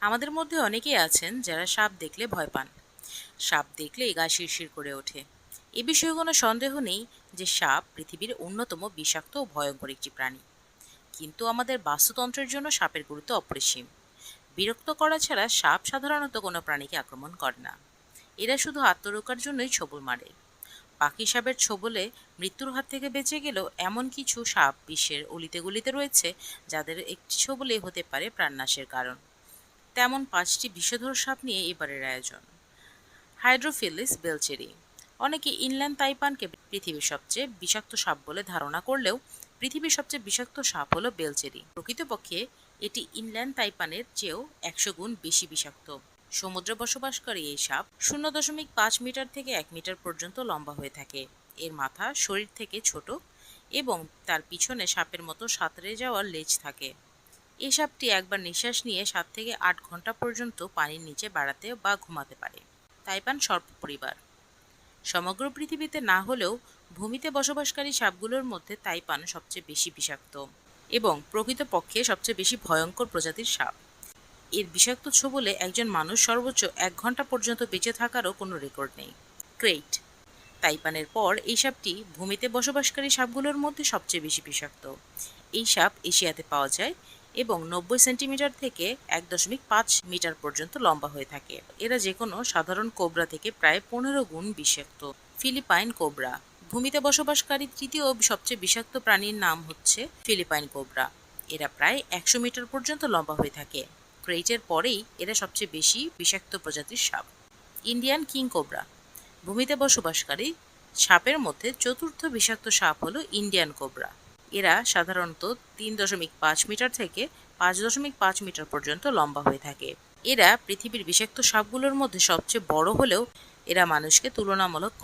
আমাদের মধ্যে অনেকেই আছেন যারা সাপ দেখলে ভয় পান। সাপ দেখলে গা শিরশির করে ওঠে। এ বিষয়ে কোনো সন্দেহ নেই যে সাপ পৃথিবীর অন্যতম বিষাক্ত ও ভয়ঙ্কর একটি প্রাণী। কিন্তু আমাদের বাস্তুতন্ত্রের জন্য সাপের গুরুত্ব অপরিসীম। বিরক্ত করা ছাড়া সাপ সাধারণত কোনো প্রাণীকে আক্রমণ করে না। এরা শুধু আত্মরক্ষার জন্যই ছোবল মারে। পাখি সাপের ছোবলে মৃত্যুর হাত থেকে বেঁচে গেলেও এমন কিছু সাপ বিশ্বের অলিতে গলিতে রয়েছে যাদের একটি ছোবলেই হতে পারে প্রাণনাশের কারণ। তেমন 5টি বিষধর সাপ নিয়ে এবারের আয়োজন। হাইড্রোফিলিস বেলচেরি। অনেকে ইনল্যান্ড তাইপানকে পৃথিবীর সবচেয়ে বিষাক্ত সাপ বলে ধারণা করলেও পৃথিবীর সবচেয়ে বিষাক্ত সাপ হলো বেলচেরি। প্রকৃতপক্ষে এটি ইনল্যান্ড তাইপানের চেয়েও 100 গুণ বেশি বিষাক্ত। সমুদ্রে বসবাসকারী এই সাপ 0.5 মিটার থেকে 1 মিটার পর্যন্ত লম্বা হয়ে থাকে। এর মাথা শরীর থেকে ছোট এবং তার পিছনে সাপের মতো সাঁতরে যাওয়ার লেজ থাকে। এই সাপটি একবার নিঃশ্বাস নিয়ে 7 থেকে 8 ঘন্টা পর্যন্ত পানির নিচে বাড়াতে বা ঘুমাতে পারে। তাইপান সর্প পরিবার। সমগ্র পৃথিবীতে না হলেও ভূমিতে বসবাসকারী সাপগুলোর মধ্যে তাইপান সবচেয়ে বেশি বিষাক্ত এবং প্রকৃতপক্ষে সবচেয়ে বেশি ভয়ঙ্কর প্রজাতির সাপ। এর বিষাক্ত ছোবলে একজন মানুষ সর্বোচ্চ 1 ঘন্টা পর্যন্ত বেঁচে থাকারও কোনো রেকর্ড নেই। ক্রেইট। তাইপানের পর এই সাপটি ভূমিতে বসবাসকারী সাপগুলোর মধ্যে সবচেয়ে বেশি বিষাক্ত। এই সাপ এশিয়াতে পাওয়া যায় এবং 90 সেন্টিমিটার থেকে 1.5 মিটার পর্যন্ত লম্বা হয়ে থাকে। এরা যে কোনো সাধারণ কোবরা থেকে প্রায় 15 গুণ বিষাক্ত। Philippine cobra. ভূমিতে বসবাসকারী তৃতীয় সবচেয়ে বিষাক্ত প্রাণীর নাম হচ্ছে ফিলিপাইন কোবরা। এরা প্রায় 100 মিটার পর্যন্ত লম্বা হয়ে থাকে। ক্রেইটের পরেই এরা সবচেয়ে বেশি বিষাক্ত প্রজাতির সাপ। Indian king cobra. ভূমিতে বসবাসকারী সাপের মধ্যে চতুর্থ বিষাক্ত সাপ হলো ইন্ডিয়ান কোবরা। এরা সাধারণত 3.5 মিটার থেকে 5.5 মিটার পর্যন্ত লম্বা হয়ে থাকে। এরা পৃথিবীর বিষাক্ত সাপগুলোর মধ্যে সবচেয়ে বড় হলেও এরা মানুষকে তুলনামূলক কম